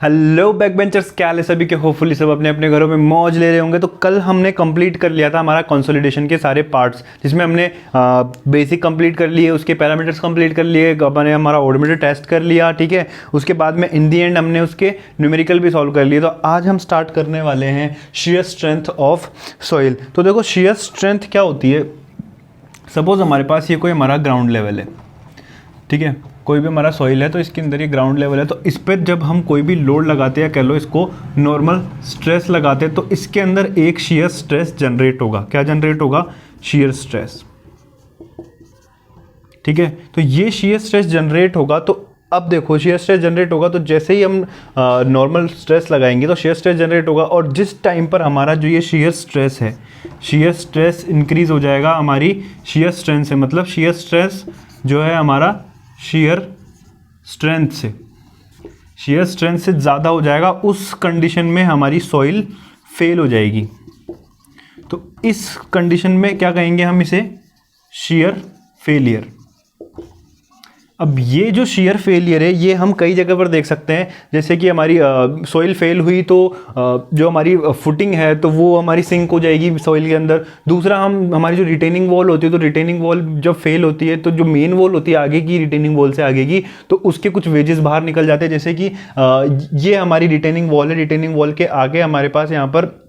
Hello backbenchers, क्या हाल है सभी के। होपफुली सब अपने अपने घरों में मौज ले रहे होंगे। तो कल हमने कंप्लीट कर लिया था हमारा कंसोलिडेशन के सारे पार्ट्स, जिसमें हमने बेसिक कंप्लीट कर लिए, उसके पैरामीटर्स कंप्लीट कर लिए, हमने हमारा ओडोमीटर टेस्ट कर लिया, ठीक है। उसके बाद में इन दी एंड हमने उसके न्यूमेरिकल भी सॉल्व कर लिए। तो आज हम स्टार्ट करने वाले हैं शेयर स्ट्रेंथ ऑफ सॉइल। तो देखो शेयर स्ट्रेंथ क्या होती है। सपोज हमारे पास ये कोई हमारा ग्राउंड लेवल है, ठीक है, कोई भी हमारा सॉइल है तो इसके अंदर ये ग्राउंड लेवल है। तो इस पर जब हम कोई भी लोड लगाते हैं, कह लो इसको नॉर्मल स्ट्रेस लगाते हैं, तो इसके अंदर एक शेयर स्ट्रेस जनरेट होगा। क्या जनरेट होगा? शेयर स्ट्रेस, ठीक है। तो ये शेयर स्ट्रेस जनरेट होगा। तो अब देखो शेयर स्ट्रेस जनरेट होगा तो जैसे ही हम नॉर्मल स्ट्रेस लगाएंगे तो शेयर स्ट्रेस जनरेट होगा, और जिस टाइम पर हमारा जो ये शेयर स्ट्रेस है, शेयर स्ट्रेस इंक्रीज हो जाएगा हमारी शेयर स्ट्रेंथ से, मतलब शेयर स्ट्रेस जो है हमारा शेयर स्ट्रेंथ से ज़्यादा हो जाएगा। उस कंडीशन में हमारी सॉइल फेल हो जाएगी। तो इस कंडीशन में क्या कहेंगे हम इसे? Share failure. अब ये जो शेयर फेलियर है ये हम कई जगह पर देख सकते हैं। जैसे कि हमारी सॉइल फेल हुई तो जो हमारी फुटिंग है तो वो हमारी सिंक हो जाएगी सॉइल के अंदर। दूसरा, हमारी जो रिटेनिंग वॉल होती है, तो रिटेनिंग वॉल जब फेल होती है तो जो मेन वॉल होती है आगे की, रिटेनिंग वॉल से आगे की, तो उसके कुछ वेजेस बाहर निकल जाते हैं। जैसे कि ये हमारी रिटेनिंग वॉल है, रिटेनिंग वॉल के आगे हमारे पास यहाँ पर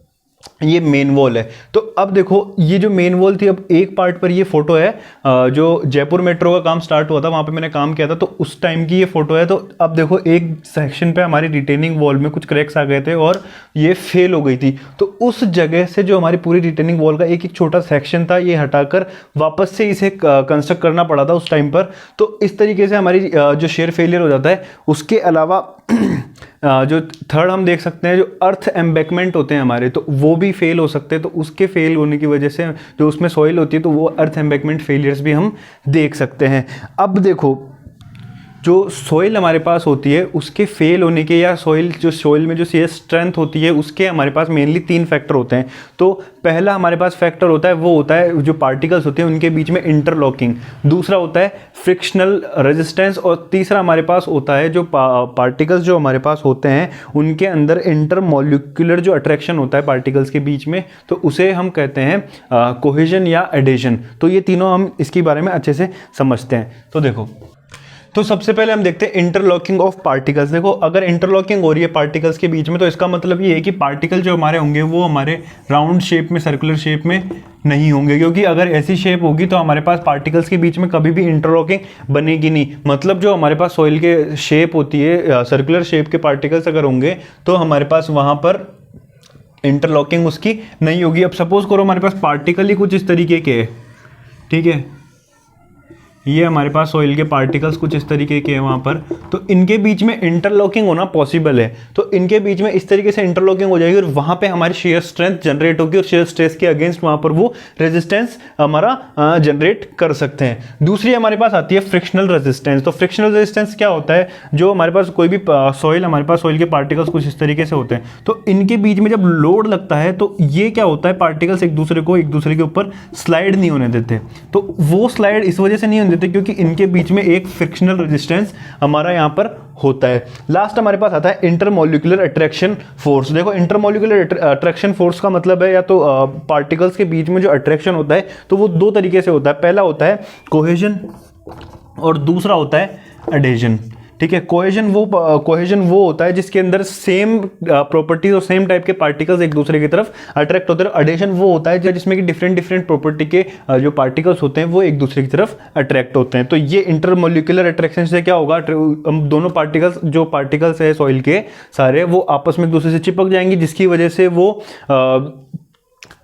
ये मेन वॉल है। तो अब देखो ये जो मेन वॉल थी, अब एक पार्ट पर ये फोटो है, जो जयपुर मेट्रो का काम स्टार्ट हुआ था वहाँ पे मैंने काम किया था, तो उस टाइम की ये फोटो है। तो अब देखो एक सेक्शन पे हमारी रिटेनिंग वॉल में कुछ क्रैक्स आ गए थे और ये फेल हो गई थी। तो उस जगह से जो हमारी पूरी रिटेनिंग वॉल का एक एक छोटा सेक्शन था, ये हटाकर वापस से इसे कंस्ट्रक्ट करना पड़ा था उस टाइम पर। तो इस तरीके से हमारी जो शेयर फेलियर हो जाता है। उसके अलावा जो थर्ड हम देख सकते हैं, जो अर्थ एम्बैकमेंट होते हैं हमारे, तो वो भी फेल हो सकते हैं। तो उसके फेल होने की वजह से जो उसमें सॉइल होती है, तो वो अर्थ एम्बैकमेंट फेलियर्स भी हम देख सकते हैं। अब देखो जो सॉइल हमारे पास होती है उसके फेल होने के, या सॉइल में जो शेयर स्ट्रेंथ होती है उसके हमारे पास मेनली 3 फैक्टर होते हैं। तो पहला हमारे पास फैक्टर होता है, वो होता है जो पार्टिकल्स होते हैं उनके बीच में इंटरलॉकिंग। दूसरा होता है फ्रिक्शनल रेजिस्टेंस, और तीसरा हमारे पास होता है जो पार्टिकल्स जो हमारे पास होते हैं उनके अंदर इंटरमॉलिक्यूलर जो अट्रैक्शन होता है पार्टिकल्स के बीच में, तो उसे हम कहते हैं कोहेजन या एडेशन। तो ये तीनों हम इसके बारे में अच्छे से समझते हैं। तो देखो, तो सबसे पहले हम देखते हैं इंटरलॉकिंग ऑफ पार्टिकल्स। देखो अगर इंटरलॉकिंग हो रही है पार्टिकल्स के बीच में, तो इसका मतलब ये है कि पार्टिकल जो हमारे होंगे वो हमारे राउंड शेप में, सर्कुलर शेप में नहीं होंगे, क्योंकि अगर ऐसी शेप होगी तो हमारे पास पार्टिकल्स के बीच में कभी भी इंटरलॉकिंग बनेगी नहीं। मतलब जो हमारे पास सॉइल के शेप होती है, सर्कुलर शेप के पार्टिकल्स अगर होंगे तो हमारे पास वहाँ पर इंटरलॉकिंग उसकी नहीं होगी। अब सपोज करो हमारे पास पार्टिकल ही कुछ इस तरीके के है, ठीक है, ये हमारे पास सॉइल के पार्टिकल्स कुछ इस तरीके के हैं वहाँ पर, तो इनके बीच में इंटरलॉकिंग होना पॉसिबल है। तो इनके बीच में इस तरीके से इंटरलॉकिंग हो जाएगी और वहाँ पे हमारी शेयर स्ट्रेंथ जनरेट होगी, और शेयर स्ट्रेस के अगेंस्ट वहाँ पर वो रेजिस्टेंस हमारा जनरेट कर सकते हैं। दूसरी हमारे पास आती है फ्रिक्शनल रेजिस्टेंस। तो फ्रिक्शनल रेजिस्टेंस क्या होता है? जो हमारे पास कोई भी सॉइल, हमारे पास सॉइल के पार्टिकल्स कुछ इस तरीके से होते हैं, तो इनके बीच में जब लोड लगता है तो ये क्या होता है, पार्टिकल्स एक दूसरे के ऊपर स्लाइड नहीं होने देते। तो वो स्लाइड इस वजह से नहीं होने देते क्योंकि इनके बीच में एक फ्रिक्शनल रेजिस्टेंस हमारा यहां पर होता है। लास्ट हमारे पास आता है इंटरमॉलिक्यूलर अट्रैक्शन फोर्स। देखो इंटरमॉलिक्यूलर अट्रैक्शन फोर्स का मतलब है या तो पार्टिकल्स के बीच में जो अट्रैक्शन होता है तो वो 2 तरीके से होता है। पहला होता है कोहेजन और दूसरा होता है एडेशन, ठीक है। कोहेजन वो होता है जिसके अंदर सेम प्रॉपर्टीज और सेम टाइप के पार्टिकल्स एक दूसरे की तरफ अट्रैक्ट होते हैं। एडेशन वो होता है जिसमें कि डिफरेंट प्रॉपर्टी के जो पार्टिकल्स होते हैं वो एक दूसरे की तरफ अट्रैक्ट होते हैं। तो ये इंटरमॉलिक्यूलर अट्रैक्शन से क्या होगा, दोनों पार्टिकल्स है सॉइल के सारे, वो आपस में एक दूसरे से चिपक जाएंगी, जिसकी वजह से वो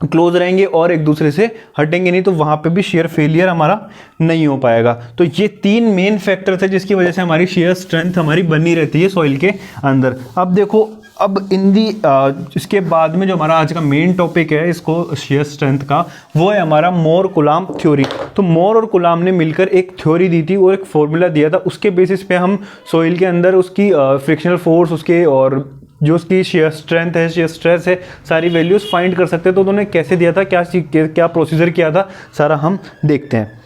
क्लोज रहेंगे और एक दूसरे से हटेंगे नहीं, तो वहां पे भी शेयर फेलियर हमारा नहीं हो पाएगा। तो ये 3 मेन फैक्टर थे जिसकी वजह से हमारी शेयर स्ट्रेंथ हमारी बनी रहती है सॉइल के अंदर। अब देखो, अब इसके बाद में जो हमारा आज का मेन टॉपिक है इसको शेयर स्ट्रेंथ का, वो है हमारा मोर कुलाम थ्योरी। तो मोर और कुलाम ने मिलकर एक थ्योरी दी थी और एक फॉर्मूला दिया था। उसके बेसिस पे हम सॉइल के अंदर उसकी फ्रिक्शनल फोर्स, उसके और जो उसकी शेयर स्ट्रेंथ है, शेयर स्ट्रेस है, सारी वैल्यूज फाइंड कर सकते हैं। तो उन्होंने कैसे दिया था, क्या प्रोसीजर किया था, सारा हम देखते हैं।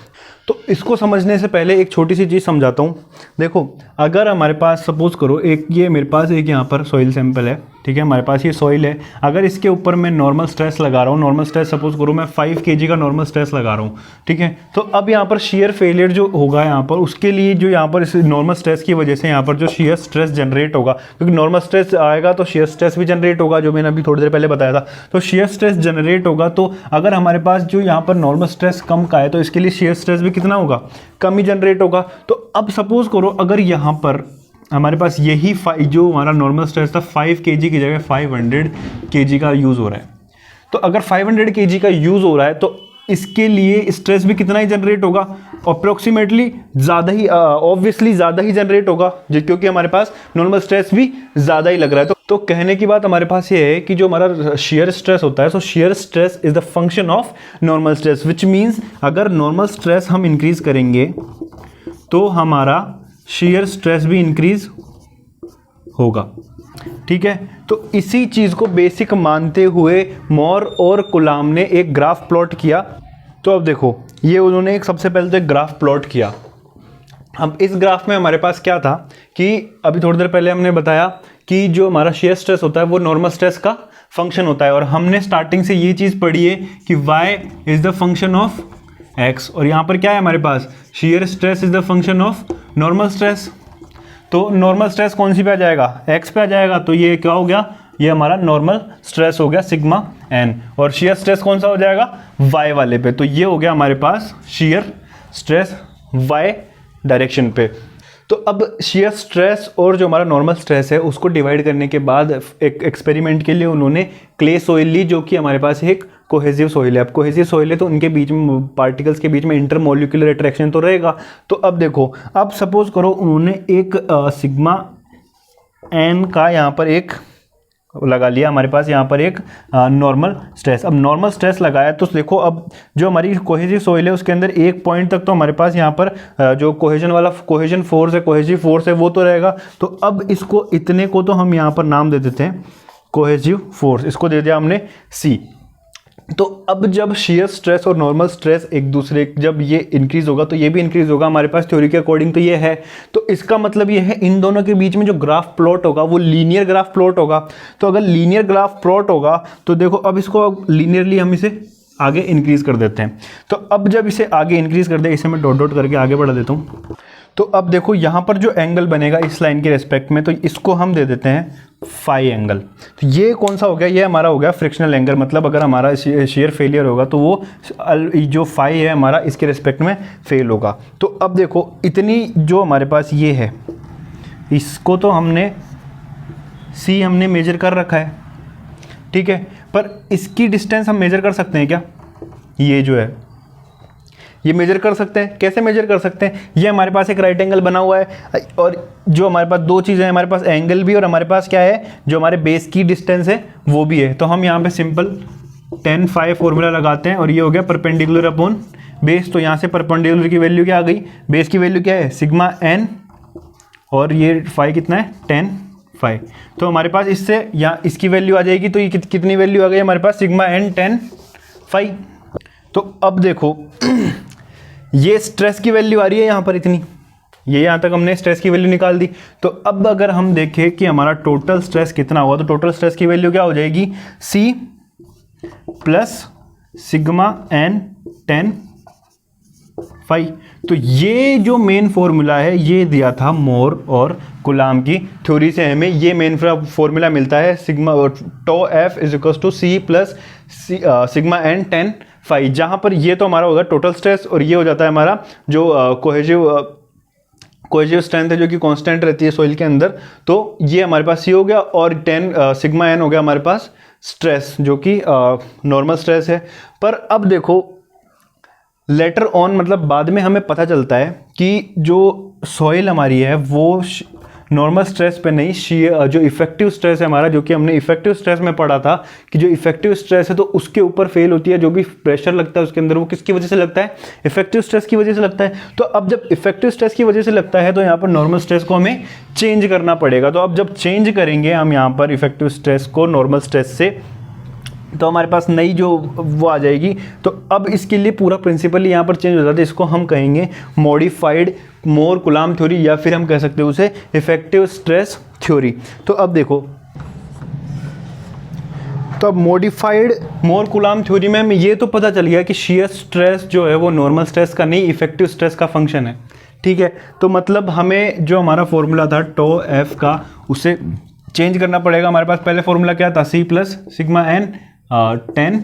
तो इसको समझने से पहले एक छोटी सी चीज़ समझाता हूँ। देखो, अगर हमारे पास सपोज करो एक ये मेरे पास एक यहाँ पर सॉइल सैंपल है, ठीक है, हमारे पास ये सॉइल है। अगर इसके ऊपर मैं नॉर्मल स्ट्रेस लगा रहा हूँ, नॉर्मल स्ट्रेस सपोज करो मैं 5 kg का नॉर्मल स्ट्रेस लगा रहा हूँ, ठीक है। तो अब यहाँ पर शेयर फेलियर जो होगा यहाँ पर, उसके लिए जो यहाँ पर इस नॉर्मल स्ट्रेस की वजह से यहाँ पर जो शेयर स्ट्रेस जनरेट होगा, क्योंकि नॉर्मल स्ट्रेस आएगा तो शेयर स्ट्रेस भी जनरेट होगा, जो मैंने अभी थोड़ी देर पहले बताया था। तो शेयर स्ट्रेस जनरेट होगा, तो अगर हमारे पास जो यहाँ पर नॉर्मल स्ट्रेस कम का है तो इसके लिए शेयर स्ट्रेस भी कितना होगा, कम ही जनरेट होगा। तो अब सपोज करो अगर यहाँ पर हमारे पास यही जो हमारा नॉर्मल स्ट्रेस था 5 kg की जगह 500 kg का यूज़ हो रहा है, तो अगर 500 kg का यूज़ हो रहा है तो इसके लिए स्ट्रेस भी कितना ही जनरेट होगा, अप्रोक्सीमेटली ज़्यादा ही, ऑब्वियसली ज़्यादा ही जनरेट होगा, क्योंकि हमारे पास नॉर्मल स्ट्रेस भी ज़्यादा ही लग रहा है। तो कहने की बात हमारे पास ये है कि जो हमारा शेयर स्ट्रेस होता है, सो share stress is the function of normal stress, which means अगर नॉर्मल स्ट्रेस हम इंक्रीज करेंगे तो हमारा शेयर स्ट्रेस भी इंक्रीज होगा, ठीक है। तो इसी चीज़ को बेसिक मानते हुए मोर और कुलाम ने एक ग्राफ प्लॉट किया। तो अब देखो, ये उन्होंने एक सबसे पहले तो एक ग्राफ प्लॉट किया। अब इस ग्राफ में हमारे पास क्या था कि अभी थोड़ी देर पहले हमने बताया कि जो हमारा शेयर स्ट्रेस होता है वो नॉर्मल स्ट्रेस का फंक्शन होता है, और हमने स्टार्टिंग से ये चीज़ पढ़ी है कि y is the function of x, और यहाँ पर क्या है हमारे पास, shear stress is the function of normal stress. तो नॉर्मल स्ट्रेस कौन सी पे आ जाएगा, x पे आ जाएगा, तो ये क्या हो गया, ये हमारा नॉर्मल स्ट्रेस हो गया सिग्मा n, और शेयर स्ट्रेस कौन सा हो जाएगा, y वाले पे। तो ये हो गया हमारे पास शेयर स्ट्रेस y डायरेक्शन पे। तो अब शेयर स्ट्रेस और जो हमारा नॉर्मल स्ट्रेस है उसको डिवाइड करने के बाद एक एक्सपेरिमेंट के लिए उन्होंने क्ले सॉइल ली, जो कि हमारे पास एक कोहेसिव सॉइल है। अब कोहेसिव सॉइल है तो उनके बीच में, पार्टिकल्स के बीच में इंटरमोलिकुलर अट्रैक्शन तो रहेगा। तो अब देखो, अब सपोज करो उन्होंने एक सिग्मा एन का यहाँ पर एक लगा लिया, हमारे पास यहाँ पर एक नॉर्मल स्ट्रेस। अब नॉर्मल स्ट्रेस लगाया तो देखो, अब जो हमारी कोहेसिव सॉइल है उसके अंदर एक पॉइंट तक तो हमारे पास यहाँ पर जो कोहेजन फोर्स है, कोहेसिव फोर्स है, वो तो रहेगा। तो अब इसको, इतने को तो हम यहाँ पर नाम दे देते हैं कोहेसिव फोर्स, इसको दे दिया हमने C। तो अब जब शेयर स्ट्रेस और नॉर्मल स्ट्रेस एक दूसरे, जब ये इंक्रीज होगा तो ये भी इंक्रीज होगा, हमारे पास थ्योरी के अकॉर्डिंग तो ये है। तो इसका मतलब ये है इन दोनों के बीच में जो ग्राफ प्लॉट होगा वो लीनियर ग्राफ प्लॉट होगा। तो अगर लीनियर ग्राफ प्लॉट होगा तो देखो, अब इसको लीनियरली हम इसे आगे इंक्रीज कर देते हैं। तो अब जब इसे आगे इंक्रीज कर दे, इसे मैं डॉट डॉट करके आगे बढ़ा देता हूँ। तो अब देखो यहाँ पर जो एंगल बनेगा इस लाइन के रेस्पेक्ट में, तो इसको हम दे देते हैं फाई एंगल। तो ये कौन सा हो गया, ये हमारा हो गया फ्रिक्शनल एंगल। मतलब अगर हमारा शेयर फेलियर होगा तो वो जो फाई है हमारा इसके रेस्पेक्ट में फेल होगा। तो अब देखो, इतनी जो हमारे पास ये है, इसको तो हमने C हमने मेजर कर रखा है, ठीक है, पर इसकी डिस्टेंस हम मेजर कर सकते हैं क्या, ये जो है ये मेजर कर सकते हैं। कैसे मेजर कर सकते हैं, ये हमारे पास एक राइट एंगल बना हुआ है, और जो हमारे पास दो चीज़ें हैं, हमारे पास एंगल भी और हमारे पास क्या है, जो हमारे बेस की डिस्टेंस है वो भी है। तो हम यहाँ पे सिंपल tan phi फॉर्मूला लगाते हैं, और ये हो गया परपेंडिकुलर अपॉन बेस। तो यहाँ से परपेंडिकुलर की वैल्यू क्या आ गई, बेस की वैल्यू क्या है सिग्मा n, और ये फाई कितना है tan phi। तो हमारे पास इससे यहाँ इसकी वैल्यू आ जाएगी, तो ये कितनी वैल्यू आ गई हमारे पास, सिग्मा n tan phi। तो अब देखो ये स्ट्रेस की वैल्यू आ रही है यहाँ पर इतनी, ये यहाँ तक हमने स्ट्रेस की वैल्यू निकाल दी। तो अब अगर हम देखें कि हमारा टोटल स्ट्रेस कितना हुआ, तो टोटल स्ट्रेस की वैल्यू क्या हो जाएगी, C plus sigma n tan phi। तो ये जो मेन फॉर्मूला है ये दिया था मोर और कुलाम की थ्योरी से, हमें ये मेन फॉर्मूला मिलता है, sigma tau F is equal to C plus sigma n tan phi, जहाँ पर ये तो हमारा होगा टोटल स्ट्रेस, और ये हो जाता है हमारा जो कोहेसिव स्ट्रेंथ है जो कि कांस्टेंट रहती है सॉइल के अंदर। तो ये हमारे पास C हो गया, और सिग्मा n हो गया हमारे पास स्ट्रेस, जो कि नॉर्मल स्ट्रेस है। पर अब देखो लेटर ऑन, मतलब बाद में हमें पता चलता है कि जो सॉइल हमारी है वो नॉर्मल स्ट्रेस पे नहीं, जो इफेक्टिव स्ट्रेस है हमारा, जो कि हमने इफेक्टिव स्ट्रेस में पढ़ा था कि जो इफेक्टिव स्ट्रेस है तो उसके ऊपर फेल होती है। जो भी प्रेशर लगता है उसके अंदर वो किसकी वजह से लगता है, इफेक्टिव स्ट्रेस की वजह से लगता है। तो अब जब इफेक्टिव स्ट्रेस की वजह से लगता है तो यहाँ पर नॉर्मल स्ट्रेस को हमें चेंज करना पड़ेगा। तो अब जब चेंज करेंगे हम यहाँ पर इफेक्टिव स्ट्रेस को नॉर्मल स्ट्रेस से, तो हमारे पास नई जो वो आ जाएगी। तो अब इसके लिए पूरा प्रिंसिपल यहाँ पर चेंज हो जाता है। इसको हम कहेंगे मॉडिफाइड मोर कूलाम्ब थ्योरी, या फिर हम कह सकते हैं उसे इफेक्टिव स्ट्रेस थ्योरी। तो अब देखो, तो अब मॉडिफाइड मोर कूलाम्ब थ्योरी में हमें ये तो पता चल गया कि शियर स्ट्रेस जो है वो नॉर्मल स्ट्रेस का नहीं, इफेक्टिव स्ट्रेस का फंक्शन है। ठीक है, तो मतलब हमें जो हमारा फॉर्मूला था टो एफ का, उसे चेंज करना पड़ेगा। हमारे पास पहले फॉर्मूला क्या था, C plus sigma N tan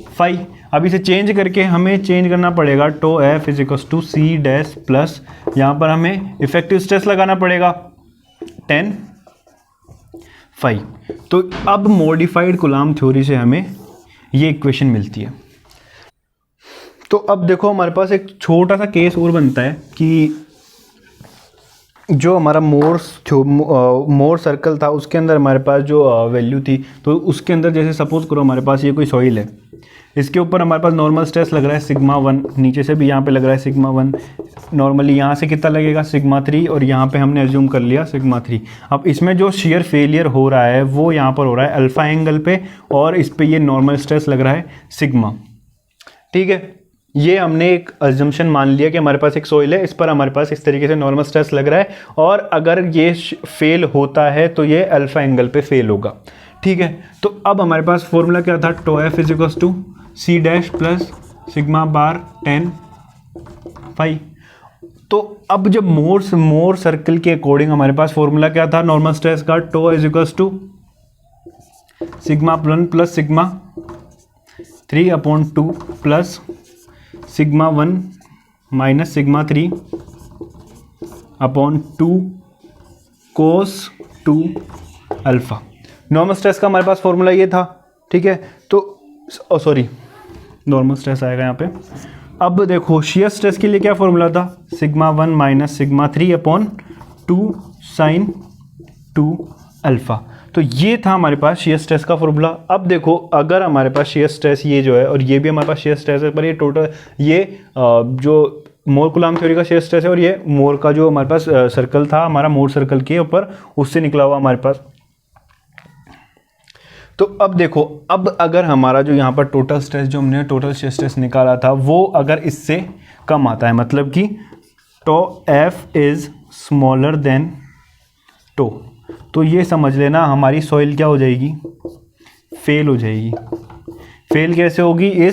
phi. अब इसे चेंज करके हमें चेंज करना पड़ेगा tau F is equal to C dash plus, यहाँ पर हमें इफेक्टिव स्ट्रेस लगाना पड़ेगा 10 फाई। तो अब मॉडिफाइड कूलाम्ब थ्योरी से हमें ये इक्वेशन मिलती है। तो अब देखो हमारे पास एक छोटा सा केस और बनता है कि जो हमारा मोर सर्कल था उसके अंदर हमारे पास जो वैल्यू थी, तो उसके अंदर जैसे सपोज करो हमारे पास ये कोई सॉइल है, इसके ऊपर हमारे पास नॉर्मल स्ट्रेस लग रहा है सिग्मा 1, नीचे से भी यहाँ पे लग रहा है सिग्मा 1, नॉर्मली यहाँ से कितना लगेगा सिग्मा 3, और यहाँ पे हमने एज्यूम कर लिया सिग्मा 3। अब इसमें जो शियर फेलियर हो रहा है वो यहाँ पर हो रहा है अल्फा एंगल पे, और इस पर ये नॉर्मल स्ट्रेस लग रहा है सिग्मा। ठीक है, ये हमने एक अजम्पशन मान लिया कि हमारे पास एक सॉइल है, इस पर हमारे पास इस तरीके से नॉर्मल स्ट्रेस लग रहा है, और अगर ये फेल होता है तो ये अल्फा एंगल पे फेल होगा। ठीक है, तो अब हमारे पास फॉर्मूला क्या था, tau F is equal to C dash plus sigma bar 10 phi. तो अब जब मोर सर्कल के अकॉर्डिंग हमारे पास फॉर्मूला क्या था नॉर्मल स्ट्रेस का, tau is equal to sigma 1 plus sigma 3/2 plus sigma 1 minus sigma 3/2 cos 2 alpha. Normal stress का हमारे पास फॉर्मूला ये था। ठीक है, तो सॉरी नॉर्मल स्ट्रेस आएगा यहाँ पे। अब देखो शियर स्ट्रेस के लिए क्या फॉर्मूला था, sigma 1 minus sigma 3/2 sine 2 alpha. तो ये था हमारे पास शियर स्ट्रेस का फॉर्मूला। अब देखो अगर हमारे पास शियर स्ट्रेस ये जो है और ये भी हमारे पास शियर स्ट्रेस है, पर ये टोटल ये जो मोर कूलाम्ब थ्योरी का शियर स्ट्रेस है, और ये मोर का जो हमारे पास सर्कल था हमारा मोर सर्कल के ऊपर, उससे निकला हुआ हमारे पास। तो अब देखो, अब अगर हमारा जो यहाँ पर टोटल स्ट्रेस जो हमने टोटल शियर स्ट्रेस निकाला था वो अगर इससे कम आता है, मतलब कि tau F is smaller than tau, तो ये समझ लेना हमारी सॉइल क्या हो जाएगी, फेल हो जाएगी। फेल कैसे होगी, ये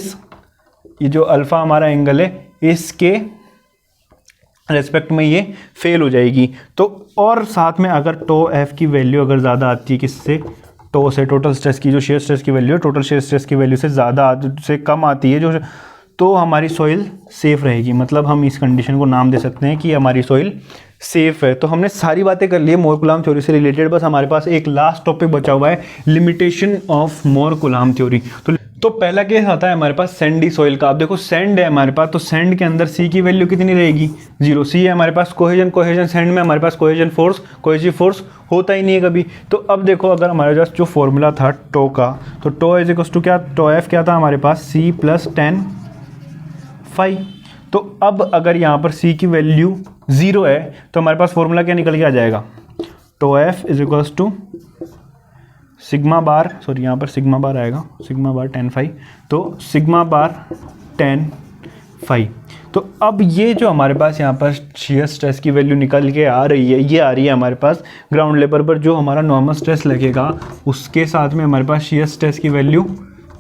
जो अल्फा हमारा एंगल है इसके रेस्पेक्ट में ये फेल हो जाएगी। तो और साथ में अगर टो एफ की वैल्यू अगर ज़्यादा आती है किससे, टो से, टोटल स्ट्रेस की जो शियर स्ट्रेस की वैल्यू है टोटल शियर स्ट्रेस की वैल्यू से ज़्यादा से कम आती है जो, तो हमारी सॉइल सेफ़ रहेगी। मतलब हम इस कंडीशन को नाम दे सकते हैं कि हमारी सॉइल सेफ़ है। तो हमने सारी बातें कर ली है मोर कूलाम्ब थ्योरी से रिलेटेड। बस हमारे पास एक लास्ट टॉपिक बचा हुआ है, limitation of more coulomb theory. तो पहला केस आता है हमारे पास सैंडी सॉइल का। अब देखो सैंड है हमारे पास, तो सैंड के अंदर सी की वैल्यू कितनी रहेगी, 0। सी है हमारे पास कोहेजन सैंड में हमारे पास कोहेजिव फोर्स होता ही नहीं है कभी। तो अब देखो अगर हमारे पास जो फॉर्मूला था टो का, तो टो इज इक्वल टू क्या, टो एफ क्या था हमारे पास, सी प्लस 10 फाई। तो अब अगर यहाँ पर सी की वैल्यू 0 है तो हमारे पास फॉर्मूला क्या निकल के आ जाएगा, tau F is equal to sigma bar, sorry यहाँ पर सिग्मा बार आएगा, सिग्मा बार 10 फाई, तो सिग्मा बार 10 फाई। तो अब ये जो हमारे पास यहाँ पर शियर स्ट्रेस की वैल्यू निकल के आ रही है, ये आ रही है हमारे पास ग्राउंड लेवल पर जो हमारा नॉर्मल स्ट्रेस लगेगा उसके साथ में हमारे पास शियर स्ट्रेस की वैल्यू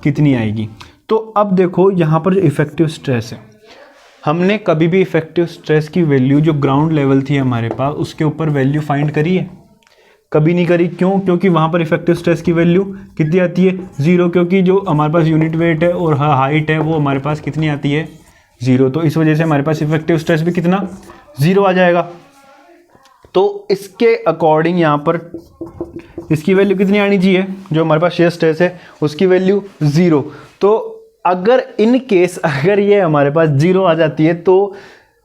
कितनी आएगी। तो अब देखो यहाँ पर जो इफेक्टिव स्ट्रेस है, हमने कभी भी इफेक्टिव स्ट्रेस की वैल्यू जो ग्राउंड लेवल थी हमारे पास उसके ऊपर वैल्यू फाइंड करी है, कभी नहीं करी। क्यों, क्योंकि वहाँ पर इफेक्टिव स्ट्रेस की वैल्यू कितनी आती है, 0, क्योंकि जो हमारे पास यूनिट वेट है और हाइट है वो हमारे पास कितनी आती है, 0। तो इस वजह से हमारे पास इफेक्टिव स्ट्रेस भी कितना, 0 आ जाएगा। तो इसके अकॉर्डिंग यहाँ पर इसकी वैल्यू कितनी आनी चाहिए, जो हमारे पास शियर स्ट्रेस है उसकी वैल्यू 0। तो अगर इन केस अगर ये हमारे पास 0 आ जाती है तो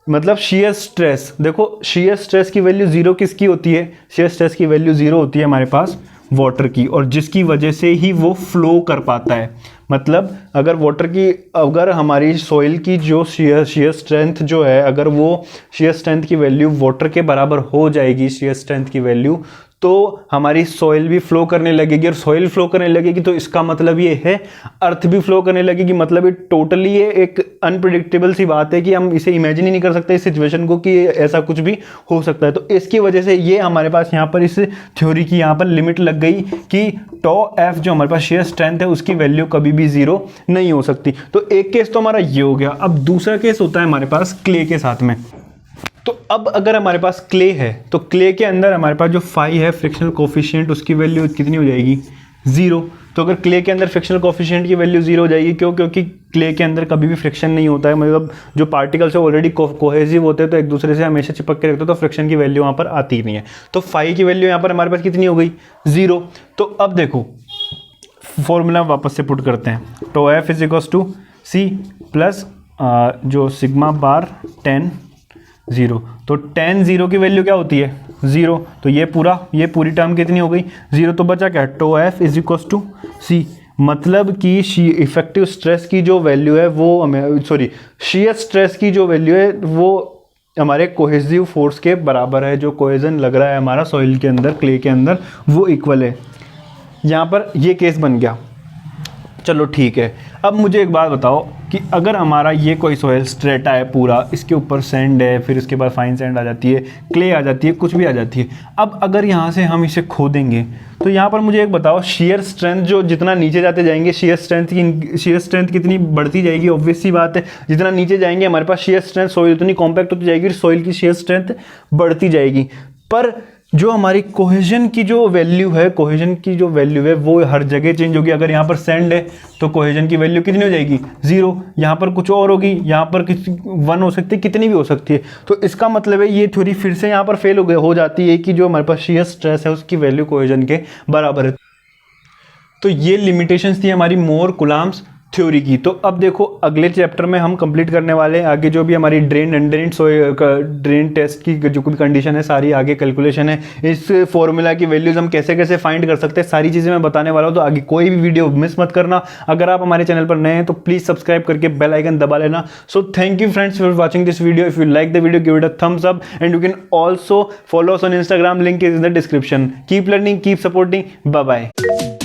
मतलब शियर स्ट्रेस, देखो शियर स्ट्रेस की वैल्यू 0 किसकी होती है, शियर स्ट्रेस की वैल्यू 0 होती है हमारे पास वाटर की, और जिसकी वजह से ही वो फ्लो कर पाता है। मतलब अगर वाटर की, अगर हमारी सॉइल की जो शियर स्ट्रेंथ जो है, अगर वो शियर स्ट्रेंथ की वैल्यू वाटर के बराबर हो जाएगी शियर स्ट्रेंथ की वैल्यू, तो हमारी सॉइल भी फ्लो करने लगेगी, और सॉइल फ्लो करने लगेगी तो इसका मतलब ये है अर्थ भी फ्लो करने लगेगी। मतलब ये टोटली ये एक अनप्रिडिक्टेबल सी बात है कि हम इसे इमेजिन ही नहीं कर सकते इस सिचुएशन को कि ऐसा कुछ भी हो सकता है। तो इसकी वजह से ये हमारे पास यहाँ पर इस थ्योरी की यहाँ पर लिमिट लग गई कि टॉ एफ जो हमारे पास शेयर स्ट्रेंथ है उसकी वैल्यू कभी भी जीरो नहीं हो सकती। तो एक केस तो हमारा ये हो गया। अब दूसरा केस होता है हमारे पास क्ले के साथ में। तो अब अगर हमारे पास क्ले है तो क्ले के अंदर हमारे पास जो फाई है फ्रिक्शनल कोफिशिएंट उसकी वैल्यू कितनी हो जाएगी, जीरो। तो अगर क्ले के अंदर फ्रिक्शनल कोफिशिएंट की वैल्यू जीरो हो जाएगी, क्यों? क्योंकि क्ले के अंदर कभी भी फ्रिक्शन नहीं होता है, मतलब जो पार्टिकल्स है ऑलरेडी कोहेसिव होते हैं तो एक दूसरे से हमेशा चिपक के रखते हैं, तो फ्रिक्शन की वैल्यू वहाँ पर आती ही नहीं है। तो फाई की वैल्यू यहाँ पर हमारे पास कितनी हो गई, जीरो। तो अब देखो फॉर्मूला वापस से पुट करते हैं, tau F is equals to C plus जो सिग्मा बार टेन जीरो। तो टेन जीरो की वैल्यू क्या होती है, जीरो। तो ये पूरी टर्म कितनी हो गई, जीरो। तो बचा क्या, टो F is equals to C. मतलब कि इफेक्टिव स्ट्रेस की जो वैल्यू है वो हमें शियर स्ट्रेस की जो वैल्यू है वो हमारे कोहेसिव फोर्स के बराबर है। जो कोहेजन लग रहा है हमारा सॉइल के अंदर, क्ले के अंदर, वो इक्वल है। यहाँ पर ये केस बन गया। चलो ठीक है। अब मुझे एक बात बताओ कि अगर हमारा ये कोई सॉइल स्ट्रेटा है पूरा, इसके ऊपर सैंड है, फिर इसके बाद फाइन सैंड आ जाती है, क्ले आ जाती है, कुछ भी आ जाती है। अब अगर यहाँ से हम इसे खोदेंगे तो यहाँ पर मुझे एक बताओ, शेयर स्ट्रेंथ जो जितना नीचे जाते जाएंगे शेयर स्ट्रेंथ कितनी बढ़ती जाएगी। ऑब्वियस सी बात है, जितना नीचे जाएंगे हमारे पास शेयर स्ट्रेंथ, सॉइल उतनी कॉम्पैक्ट होती जाएगी, सॉइल की शेयर स्ट्रेंथ बढ़ती जाएगी। पर जो हमारी कोहेजन की जो वैल्यू है वो हर जगह चेंज होगी। अगर यहाँ पर सैंड है तो कोहेजन की वैल्यू कितनी हो जाएगी, जीरो। यहाँ पर कुछ और होगी, यहाँ पर वन हो सकती है, कितनी भी हो सकती है। तो इसका मतलब है ये थ्योरी फिर से यहाँ पर फेल हो जाती है कि जो हमारे पास शेयर स्ट्रेस है उसकी वैल्यू कोहेजन के बराबर है। तो ये लिमिटेशंस थी हमारी मोर कुलाम्स थ्योरी की। तो अब देखो अगले चैप्टर में हम कंप्लीट करने वाले हैं आगे जो भी हमारी ड्रेन टेस्ट की जो भी कंडीशन है, सारी आगे कैलकुलेशन है, इस फॉर्मूला की वैल्यूज हम कैसे कैसे फाइंड कर सकते हैं, सारी चीज़ें मैं बताने वाला हूँ। तो आगे कोई भी वीडियो मिस मत करना। अगर आप हमारे चैनल पर नए हैं तो प्लीज़ सब्सक्राइब करके बेल आइकन दबा लेना। So thank you friends for watching this video. If you like the video give it a thumbs up and you can also follow us on Instagram, link is in the description. Keep learning, keep supporting, bye bye.